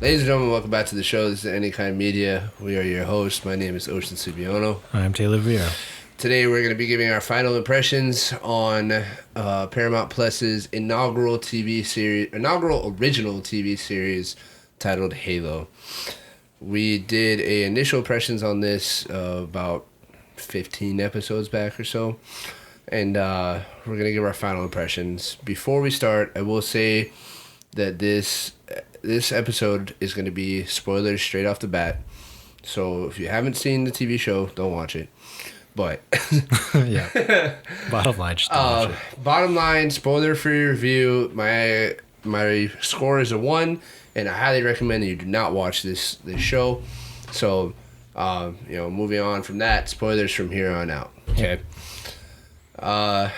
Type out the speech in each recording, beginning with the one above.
Ladies and gentlemen, welcome back to the show. This is Any Kind Media. We are your hosts. My name is Ocean Subiono. I'm Taylor Vera. Today we're going to be giving our final impressions on Paramount Plus's inaugural original TV series titled Halo. We did initial impressions on this about 15 episodes back or so, and we're going to give our final impressions. Before we start, I will say that this episode is going to be spoilers straight off the bat. So if you haven't seen the TV show, don't watch it. But yeah, bottom line, just don't watch it. Bottom line, spoiler-free review. My score is a 1, and I highly recommend that you do not watch this show. So, moving on from that, spoilers from here on out. Okay. I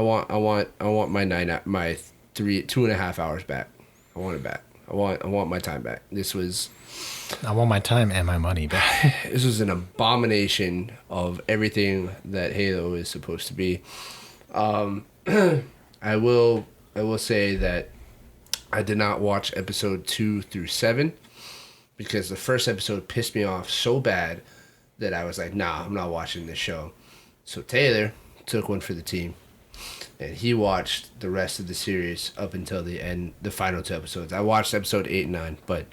want my 2.5 hours back. I want it back. I want my time back. I want my time and my money back. This was an abomination of everything that Halo is supposed to be. I will say that I did not watch episode 2 through 7 because the first episode pissed me off so bad that I was like, nah, I'm not watching this show. So Taylor took one for the team, and he watched the rest of the series up until the end, the final 2 episodes. I watched episode 8 and 9, but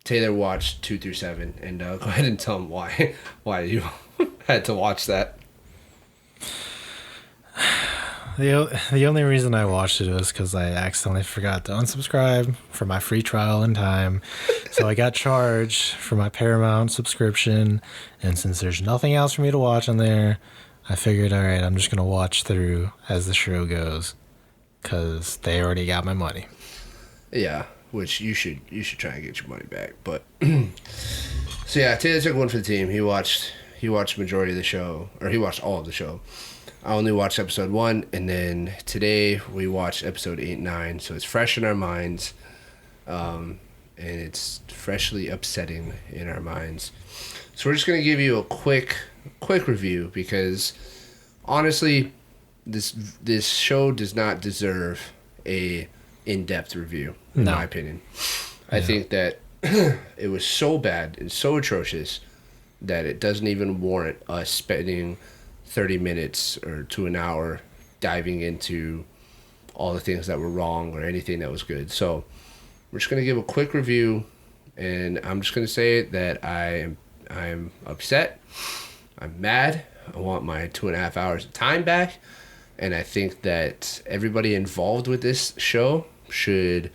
Taylor watched 2 through 7, and go ahead and tell him why you had to watch that. The only reason I watched it was because I accidentally forgot to unsubscribe for my free trial in time. So I got charged for my Paramount subscription, and since there's nothing else for me to watch on there, I figured, all right, I'm just going to watch through as the show goes because they already got my money. Yeah, which you should try and get your money back. But so yeah, Taylor took one for the team. He watched majority of the show, or he watched all of the show. I only watched episode 1, and then today we watched episode 8 and 9, so it's fresh in our minds, and it's freshly upsetting in our minds. So we're just going to give you a quick review because honestly, this show does not deserve a in-depth review, in my opinion. I think that it was so bad and so atrocious that it doesn't even warrant us spending 30 minutes or to an hour diving into all the things that were wrong or anything that was good. So we're just going to give a quick review, and I'm just going to say that I'm upset. I'm mad. I want my 2.5 hours of time back, and I think that everybody involved with this show should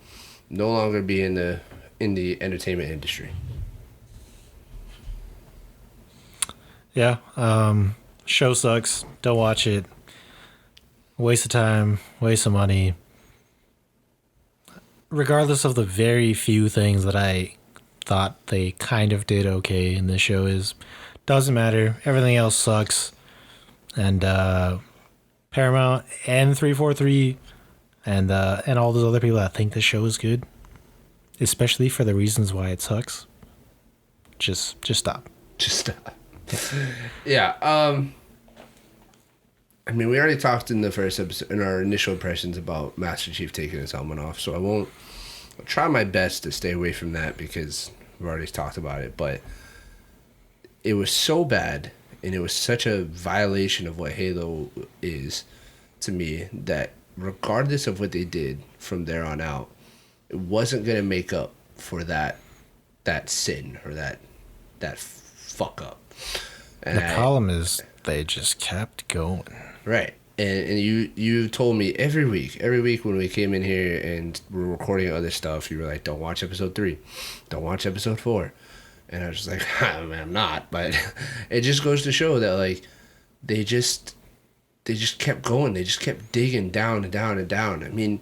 no longer be in the entertainment industry. Yeah, show sucks. Don't watch it. Waste of time, waste of money. Regardless of the very few things that I thought they kind of did okay in this show, doesn't matter. Everything else sucks. And Paramount and 343 and all those other people that think the show is good, especially for the reasons why it sucks, just stop. Just stop. Yeah. I mean, we already talked in the first episode, in our initial impressions, about Master Chief taking his helmet off, so I'll try my best to stay away from that because we've already talked about it, but it was so bad, and it was such a violation of what Halo is to me that regardless of what they did from there on out, it wasn't going to make up for that sin or that fuck up. And the problem is they just kept going. Right. And you told me every week when we came in here and we're recording other stuff, you were like, don't watch episode 3. Don't watch episode 4. And I was just like, I mean, I'm not. But it just goes to show that, like, they just kept going. They just kept digging down and down and down. I mean,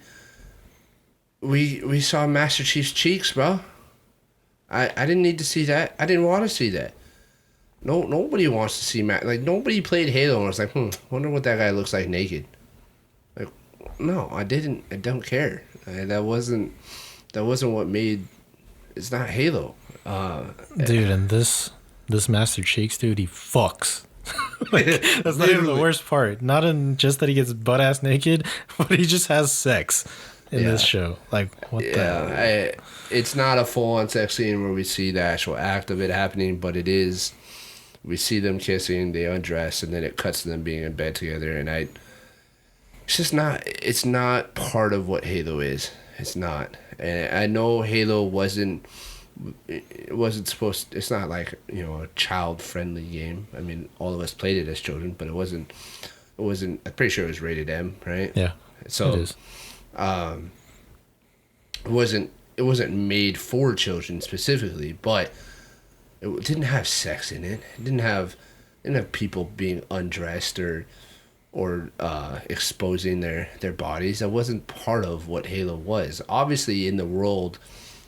we saw Master Chief's cheeks, bro. I didn't need to see that. I didn't want to see that. No, nobody wants to see nobody played Halo and was like, wonder what that guy looks like naked. Like, no, I didn't. I don't care. That wasn't what made. It's not Halo. Dude, and this Master Cheeks dude, he fucks. That's not even the worst part. Not in just that he gets butt ass naked, but he just has sex. in this show. Like, what the hell? It's not a full-on sex scene where we see the actual act of it happening, but it is. We see them kissing, they undress, and then it cuts to them being in bed together. And it's just not. It's not part of what Halo is. It's not. And I know Halo wasn't. It wasn't supposed. It's not like a child-friendly game. I mean, all of us played it as children, but it wasn't. It wasn't. I'm pretty sure it was rated M, right? Yeah. So it is. It wasn't made for children specifically, but it didn't have sex in it. It didn't have people being undressed or exposing their bodies. That wasn't part of what Halo was. Obviously, in the world,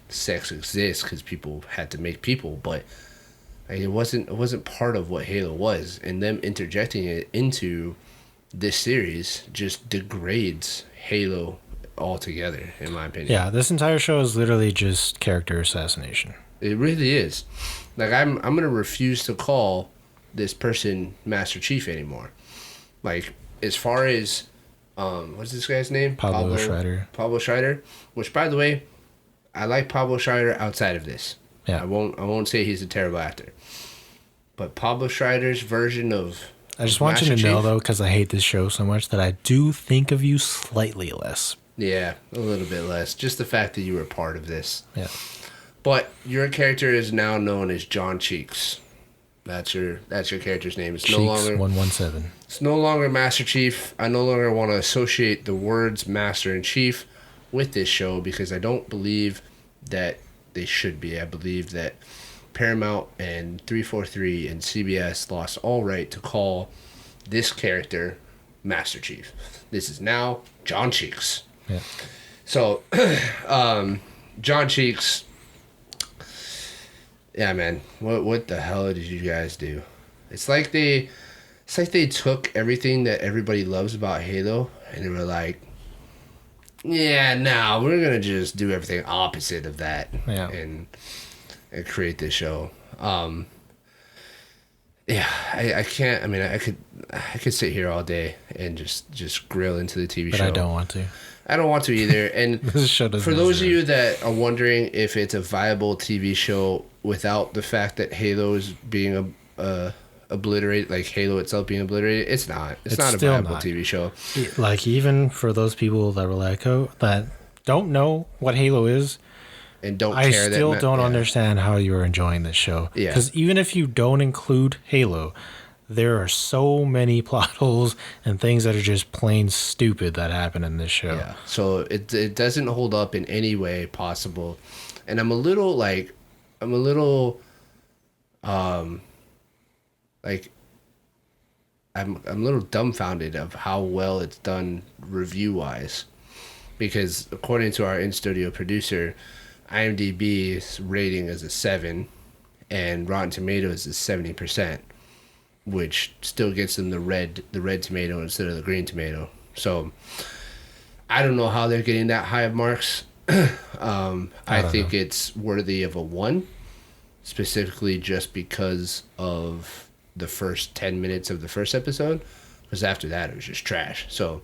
sex exists because people had to make people, but it wasn't part of what Halo was. And them interjecting it into this series just degrades Halo altogether, in my opinion. Yeah, this entire show is literally just character assassination. It really is. Like, I'm gonna refuse to call this person Master Chief anymore. Like, as far as what's this guy's name? Pablo Schreider. Pablo Schreider. Which, by the way, I like Pablo Schreider outside of this. Yeah. I won't say he's a terrible actor. But Pablo Schreider's version of I just want you to know, though, because I hate this show so much, that I do think of you slightly less. Yeah, a little bit less. Just the fact that you were part of this. Yeah. But your character is now known as John Cheeks. That's your character's name. It's Cheeks no longer 117. It's no longer Master Chief. I no longer want to associate the words Master and Chief with this show because I don't believe that they should be. I believe that Paramount and 343 and CBS lost all right to call this character Master Chief. This is now John Cheeks. Yeah. So, John Cheeks. Yeah, man. What the hell did you guys do? It's like they took everything that everybody loves about Halo and they were like, yeah, no, we're gonna just do everything opposite of that. Yeah. And create this show. Yeah, I can't. I mean, I could sit here all day and just grill into the TV show. But I don't want to. I don't want to either. And This show doesn't for those of deserve you that are wondering if it's a viable TV show without the fact that Halo is being obliterated, like Halo itself being obliterated, it's not. It's not a still viable not. TV show. Like, even for those people that were like, oh, that don't know what Halo is, And don't I care still that don't yeah. understand how you're enjoying this show. Yeah. Because even if you don't include Halo, there are so many plot holes and things that are just plain stupid that happen in this show. Yeah. So it doesn't hold up in any way possible. And I'm a little I'm a little dumbfounded of how well it's done review-wise. Because according to our in-studio producer, IMDb's rating is a 7 and Rotten Tomatoes is 70%, which still gets them the red tomato instead of the green tomato. So I don't know how they're getting that high of marks. I think it's worthy of a 1, specifically just because of the first 10 minutes of the first episode, because after that it was just trash. So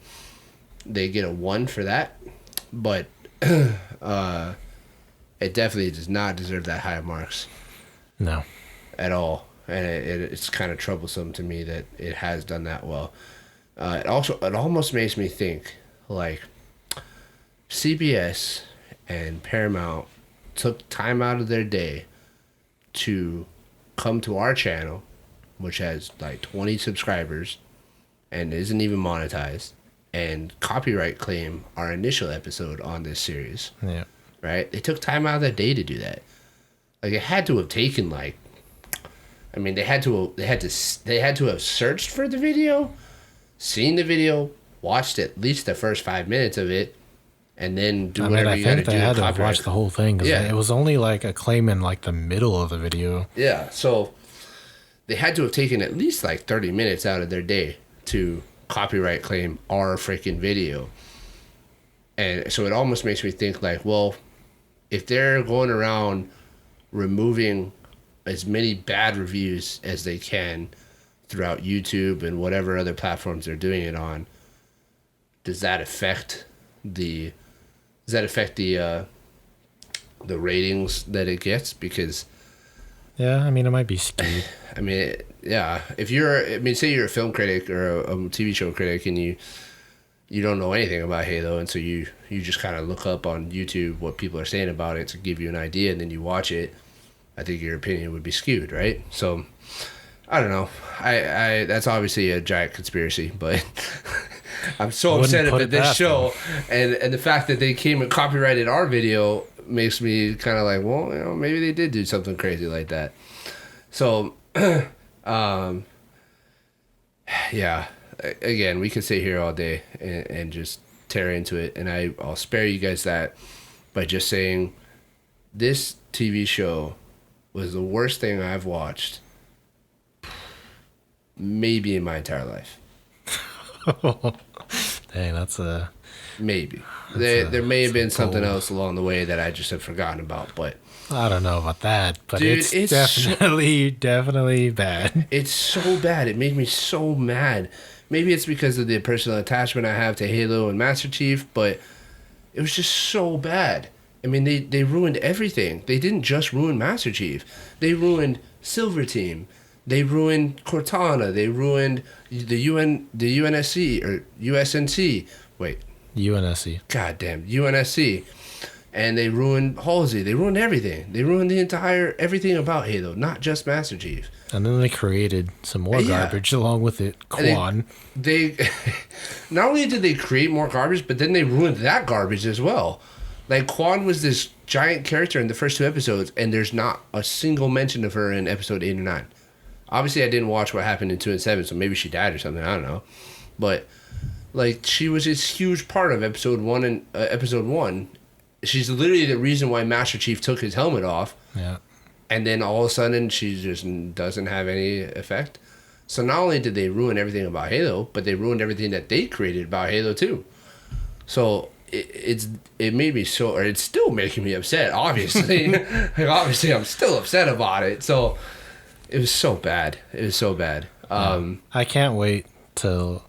they get a 1 for that, but it definitely does not deserve that high of marks. No. At all. And it's kind of troublesome to me that it has done that well. It almost makes me think like CBS and Paramount took time out of their day to come to our channel, which has like 20 subscribers and isn't even monetized, and copyright claim our initial episode on this series. Yeah. Right? They took time out of their day to do that. Like, it had to have taken like, I mean, they had to have searched for the video, seen the video, watched at least the first 5 minutes of it, and then do whatever you got to do. I think they had to copyright. watch the whole thing because Yeah. it was only like a claim in like the middle of the video. Yeah, so they had to have taken at least like 30 minutes out of their day to copyright claim our freaking video. And so it almost makes me think like, well, if they're going around removing as many bad reviews as they can throughout YouTube and whatever other platforms they're doing it on, does that affect the does that affect the ratings that it gets? Because Yeah, I mean, it might be skewed. I mean, yeah, say you're a film critic or a TV show critic, and you don't know anything about Halo, and so you just kind of look up on YouTube what people are saying about it to give you an idea, and then you watch it. I think your opinion would be skewed, right? So I don't know. I that's obviously a giant conspiracy, but I'm so upset at this show, and the fact that they came and copyrighted our video makes me kind of like, well, maybe they did do something crazy like that. So, yeah. Again, we could sit here all day and just tear into it, and I'll spare you guys that by just saying this TV show was the worst thing I've watched maybe in my entire life. Dang, that's a... Maybe. There may have been something else along the way that I just have forgotten about, but... I don't know about that, but dude, it's definitely bad. It's so bad. It made me so mad. Maybe it's because of the personal attachment I have to Halo and Master Chief, but it was just so bad. I mean, they ruined everything. They didn't just ruin Master Chief. They ruined Silver Team. They ruined Cortana. They ruined the UNSC or USNC. Wait. UNSC. God damn, UNSC. And they ruined Halsey. They ruined everything. They ruined everything about Halo, not just Master Chief. And then they created some more garbage along with it. Quan. They not only did they create more garbage, but then they ruined that garbage as well. Like, Quan was this giant character in the first 2 episodes, and there's not a single mention of her in episode 8 or 9. Obviously, I didn't watch what happened in 2 and 7, so maybe she died or something. I don't know. But, like, she was this huge part of episode 1 and episode 1. She's literally the reason why Master Chief took his helmet off. Yeah. And then all of a sudden, she just doesn't have any effect. So not only did they ruin everything about Halo, but they ruined everything that they created about Halo too. So it made me so, or it's still making me upset, obviously. Like, obviously, I'm still upset about it. So it was so bad. It was so bad. I can't wait till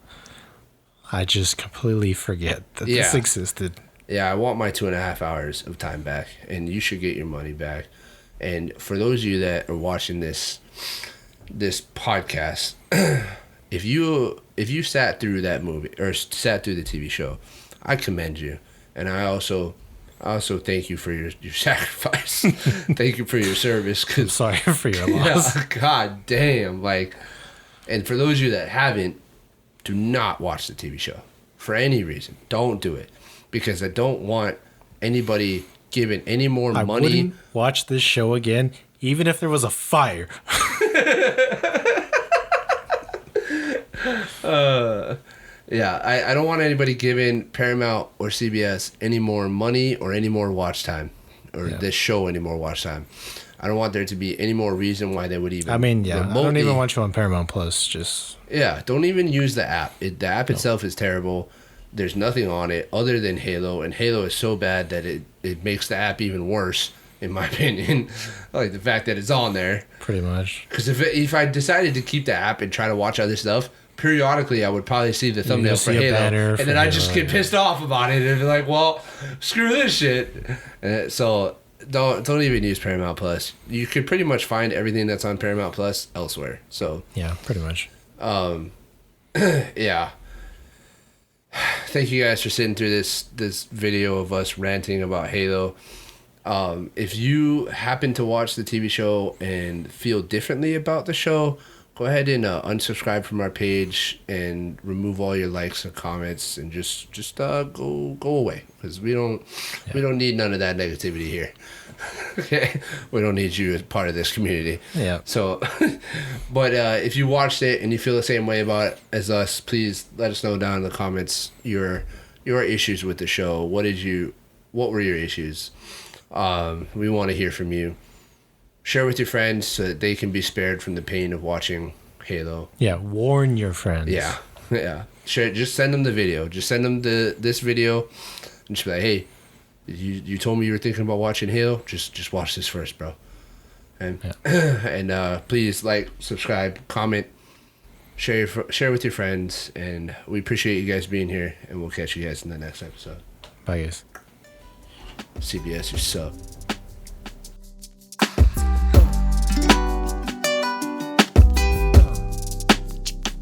I just completely forget that this existed. Yeah, I want my 2.5 hours of time back, and you should get your money back. And for those of you that are watching this podcast, if you sat through that movie or sat through the TV show, I commend you, and I also thank you for your sacrifice. Thank you for your service. I'm sorry for your loss. Yeah, God damn, like, and for those of you that haven't, do not watch the TV show for any reason. Don't do it, because I don't want anybody giving any more money. I wouldn't watch this show again, even if there was a fire. Yeah, I don't want anybody giving Paramount or CBS any more money or any more watch time, or this show any more watch time. I don't want there to be any more reason why they would even. I mean, yeah, I don't even watch it on Paramount Plus. Just don't even use the app. The app itself is terrible. There's nothing on it other than Halo, and Halo is so bad that it makes the app even worse, in my opinion. Like, the fact that it's on there. Pretty much. Because if I decided to keep the app and try to watch other stuff, periodically I would probably see the thumbnail for Halo, and then I just get pissed off about it and be like, well, screw this shit. So don't even use Paramount Plus. You could pretty much find everything that's on Paramount Plus elsewhere. So yeah, pretty much. Yeah. Thank you guys for sitting through this video of us ranting about Halo. If you happen to watch the TV show and feel differently about the show, go ahead and unsubscribe from our page and remove all your likes and comments, and just go away, because we don't need none of that negativity here. Okay, we don't need you as part of this community. Yeah. So, but if you watched it and you feel the same way about it as us, please let us know down in the comments your issues with the show. What were your issues? We want to hear from you. Share with your friends so that they can be spared from the pain of watching Halo. Yeah, warn your friends. Yeah. Share. Just send them the video. Just send them this video, and just be like, hey, you told me you were thinking about watching Halo. Just watch this first, bro. And and please like, subscribe, comment, share with your friends, and we appreciate you guys being here. And we'll catch you guys in the next episode. Bye, guys. CBS, you suck.